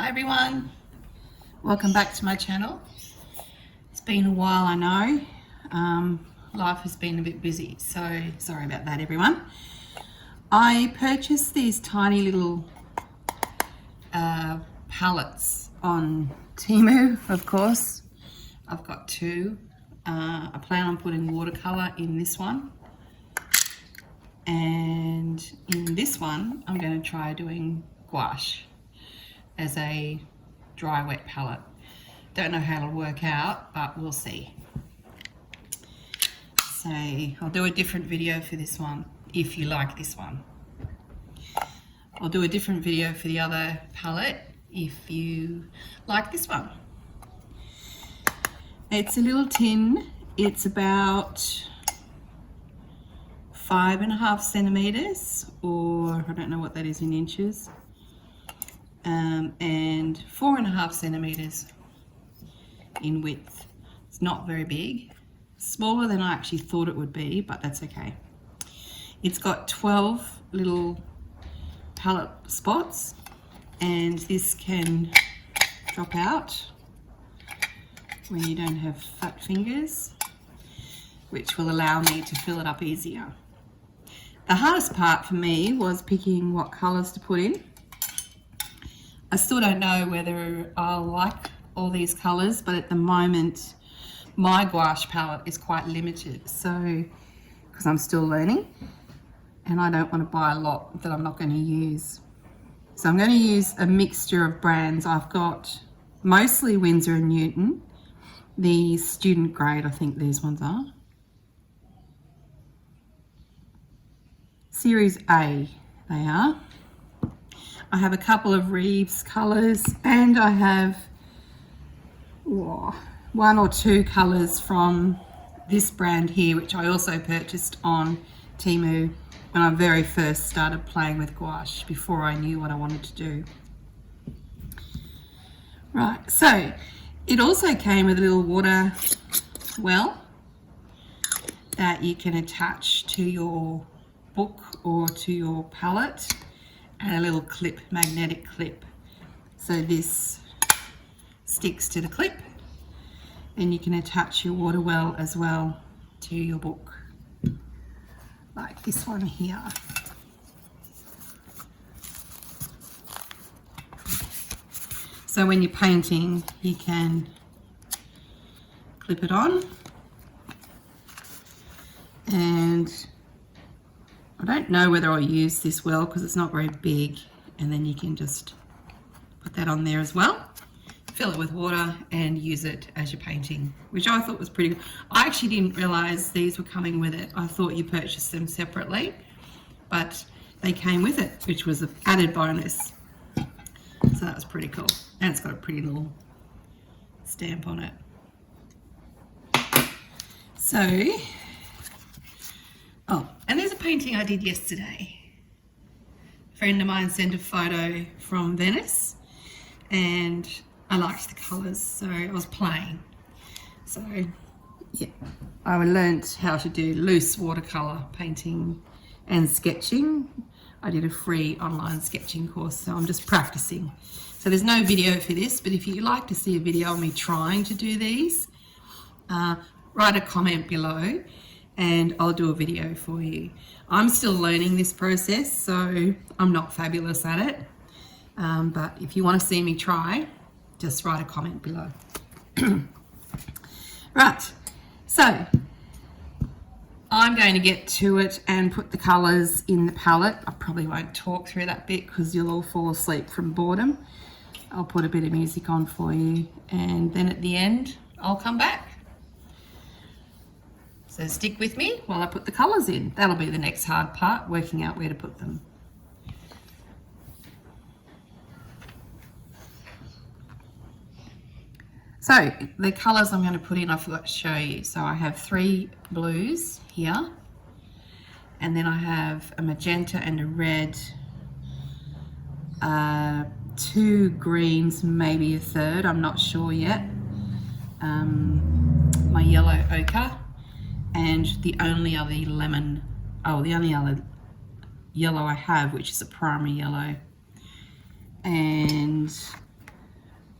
Hi everyone, welcome back to my channel. It's been a while, I know. Life has been a bit busy, so sorry about that everyone. I purchased these tiny little palettes on Temu, of course. I've got two. I plan on putting watercolor in this one, and in this one I'm going to try doing gouache as a dry wet palette. Don't know how it'll work out, but we'll see. So I'll do a different video for this one if you like this one. I'll do a different video for the other palette if you like this one. It's a little tin. It's about 5.5 centimeters, or I don't know what that is in inches, and 4.5 centimeters in width. It's not very big, smaller than I actually thought it would be, but that's okay. It's got 12 little palette spots, and this can drop out when you don't have fat fingers, which will allow me to fill it up easier. The hardest part for me was picking what colours to put in. I still don't know whether I'll like all these colours, but at the moment my gouache palette is quite limited, so because I'm still learning and I don't want to buy a lot that I'm not going to use. So I'm going to use a mixture of brands. I've got mostly Windsor Newton, the student grade, I think these ones are. Series A they are. I have a couple of Reeves colours, and I have one or two colours from this brand here, which I also purchased on Temu when I very first started playing with gouache, before I knew what I wanted to do. Right, so it also came with a little water well that you can attach to your book or to your palette, and a little clip, magnetic clip. So this sticks to the clip, and you can attach your water well as well to your book, like this one here. So when you're painting, you can clip it on, and I don't know whether I'll use this well because it's not very big, and then you can just put that on there as well, fill it with water and use it as you're painting, which I thought was pretty good. I actually didn't realize these were coming with it. I thought you purchased them separately, but they came with it, which was an added bonus. So that was pretty cool, and it's got a pretty little stamp on it. So, oh, and there's a painting I did yesterday. A friend of mine sent a photo from Venice, and I liked the colours, so I was playing. So, yeah, I learnt how to do loose watercolour painting and sketching. I did a free online sketching course, so I'm just practicing. So there's no video for this, but if you'd like to see a video of me trying to do these, write a comment below and I'll do a video for you. I'm still learning this process, so I'm not fabulous at it. But if you want to see me try, just write a comment below. Right, so I'm going to get to it and put the colours in the palette. I probably won't talk through that bit because you'll all fall asleep from boredom. I'll put a bit of music on for you, and then at the end I'll come back. So stick with me while I put the colours in. That'll be the next hard part, working out where to put them. So the colours I'm going to put in, I forgot to show you. So I have 3 blues here, and then I have a magenta and a red, 2 greens, maybe a third, I'm not sure yet, my yellow ochre, and the only other yellow I have, which is a primary yellow, and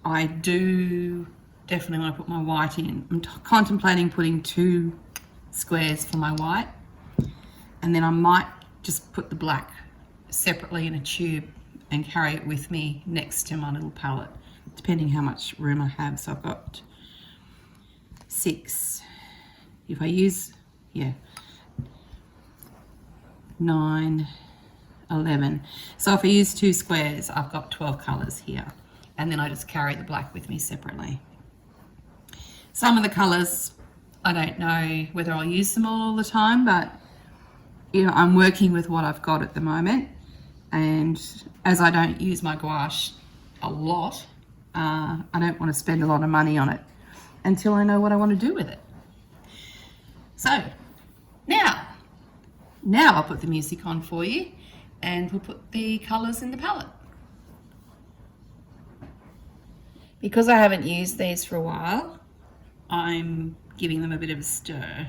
I do definitely want to put my white in. I'm contemplating putting 2 squares for my white, and then I might just put the black separately in a tube and carry it with me next to my little palette, depending how much room I have. So I've got 6. If I use, 9, 11. So if I use 2 squares, I've got 12 colours here. And then I just carry the black with me separately. Some of the colours, I don't know whether I'll use them all the time, but you know, I'm working with what I've got at the moment. And as I don't use my gouache a lot, I don't want to spend a lot of money on it until I know what I want to do with it. So now I'll put the music on for you, and we'll put the colours in the palette. Because I haven't used these for a while, I'm giving them a bit of a stir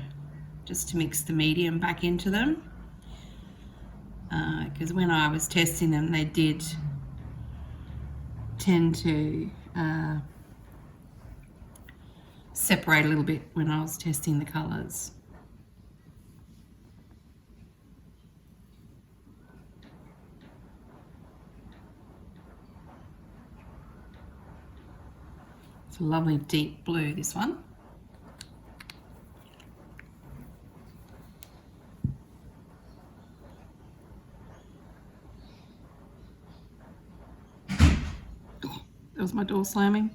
just to mix the medium back into them. Because when I was testing them, they did tend to separate a little bit when I was testing the colours. It's a lovely deep blue, this one. Oh, that was my door slamming.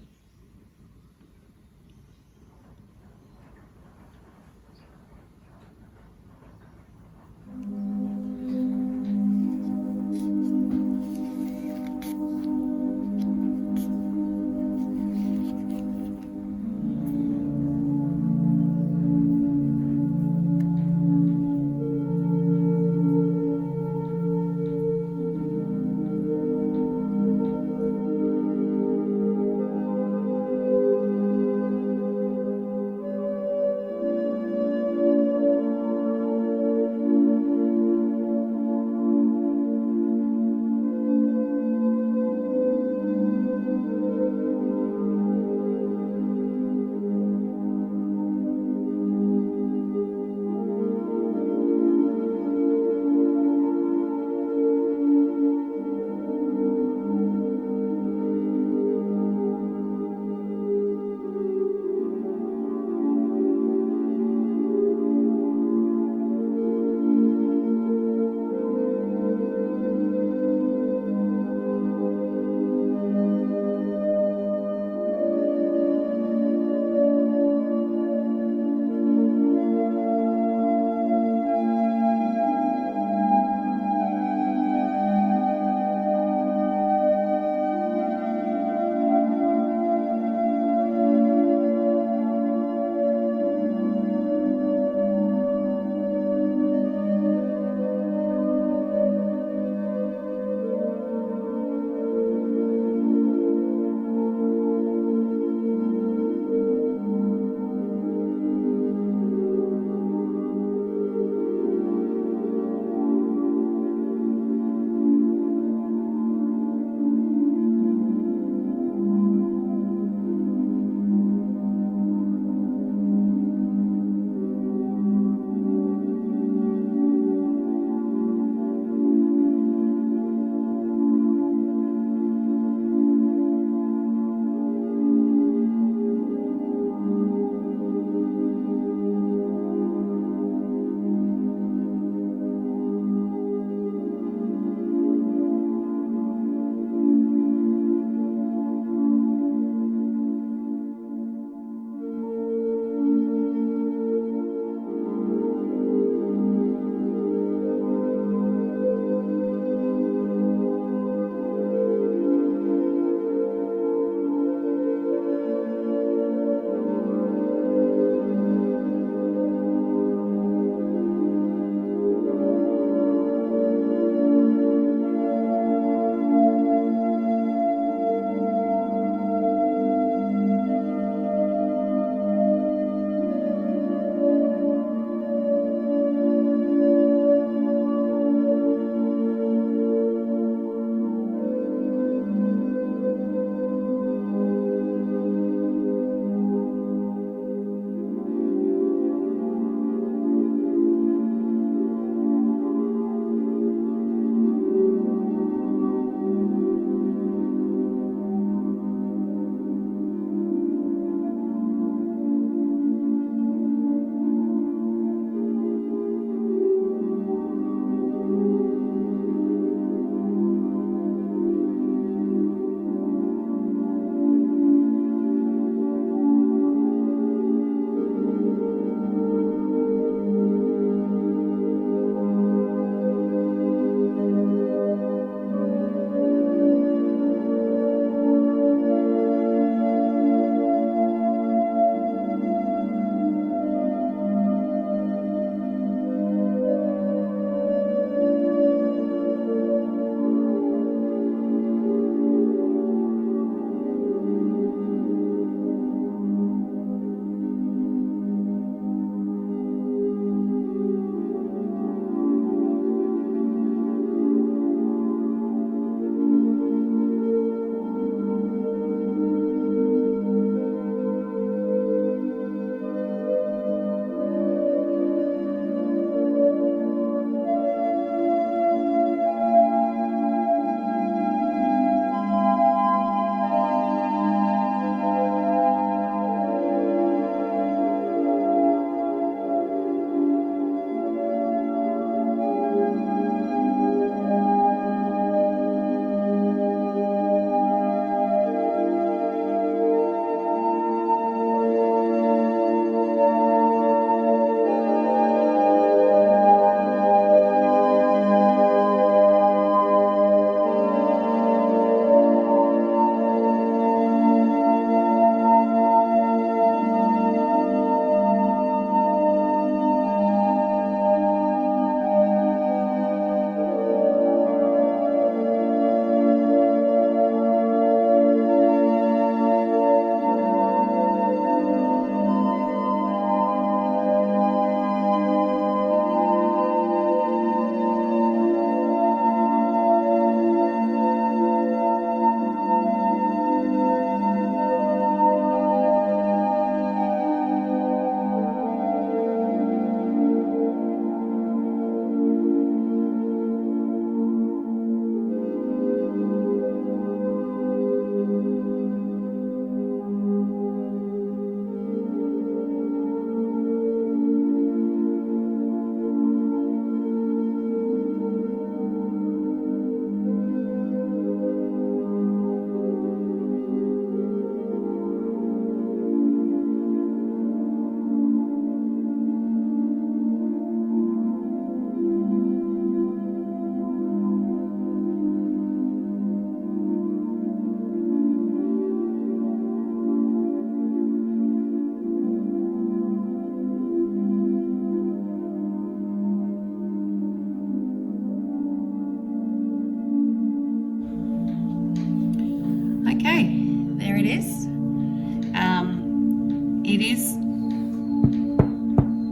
It is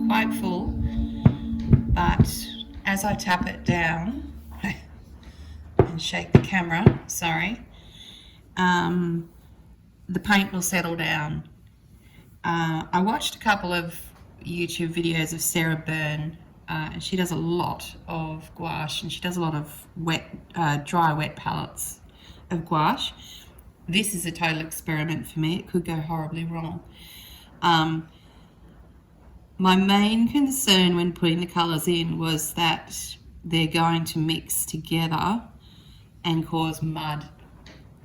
quite full, but as I tap it down and shake the camera, sorry, the paint will settle down. I watched a couple of YouTube videos of Sarah Byrne, and she does a lot of gouache, and she does a lot of dry wet palettes of gouache. This is a total experiment for me. It could go horribly wrong. My main concern when putting the colours in was that they're going to mix together and cause mud.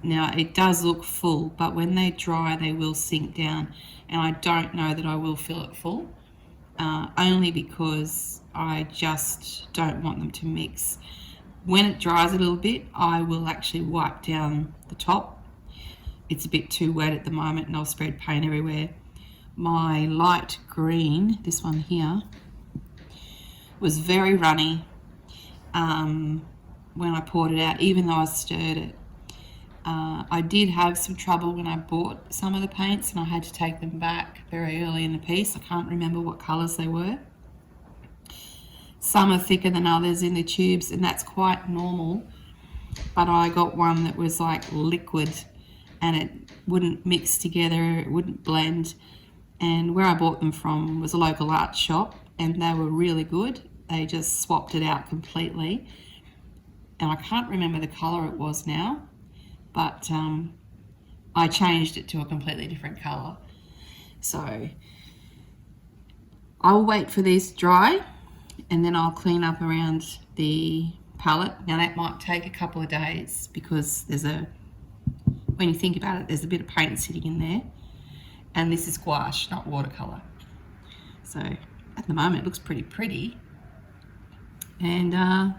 Now it does look full, but when they dry they will sink down, and I don't know that I will fill it full, only because I just don't want them to mix. When it dries a little bit, I will actually wipe down the top. It's a bit too wet at the moment and I'll spread paint everywhere. My light green, this one here, was very runny when I poured it out, even though I stirred it. I did have some trouble when I bought some of the paints, and I had to take them back very early in the piece. I can't remember what colours they were. Some are thicker than others in the tubes, and that's quite normal, but I got one that was like liquid and it wouldn't mix together, it wouldn't blend. And where I bought them from was a local art shop, and they were really good. They just swapped it out completely, and I can't remember the colour it was now, but I changed it to a completely different colour. So I'll wait for these to dry, and then I'll clean up around the palette. Now that might take a couple of days because when you think about it, there's a bit of paint sitting in there, and this is gouache, not watercolour. So at the moment it looks pretty, and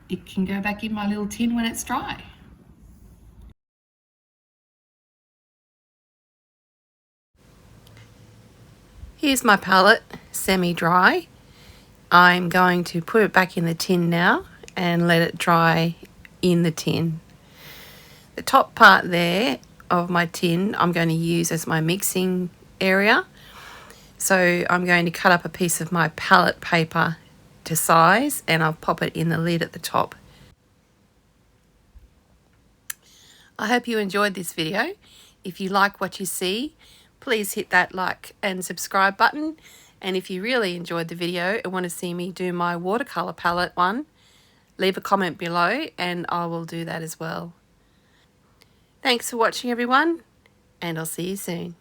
it can go back in my little tin when it's dry. Here's my palette, semi-dry. I'm going to put it back in the tin now and let it dry in the tin. The top part there of my tin I'm going to use as my mixing area. So I'm going to cut up a piece of my palette paper to size, and I'll pop it in the lid at the top. I hope you enjoyed this video. If you like what you see, please hit that like and subscribe button. And if you really enjoyed the video and want to see me do my watercolor palette one, leave a comment below and I will do that as well. Thanks for watching everyone, and I'll see you soon.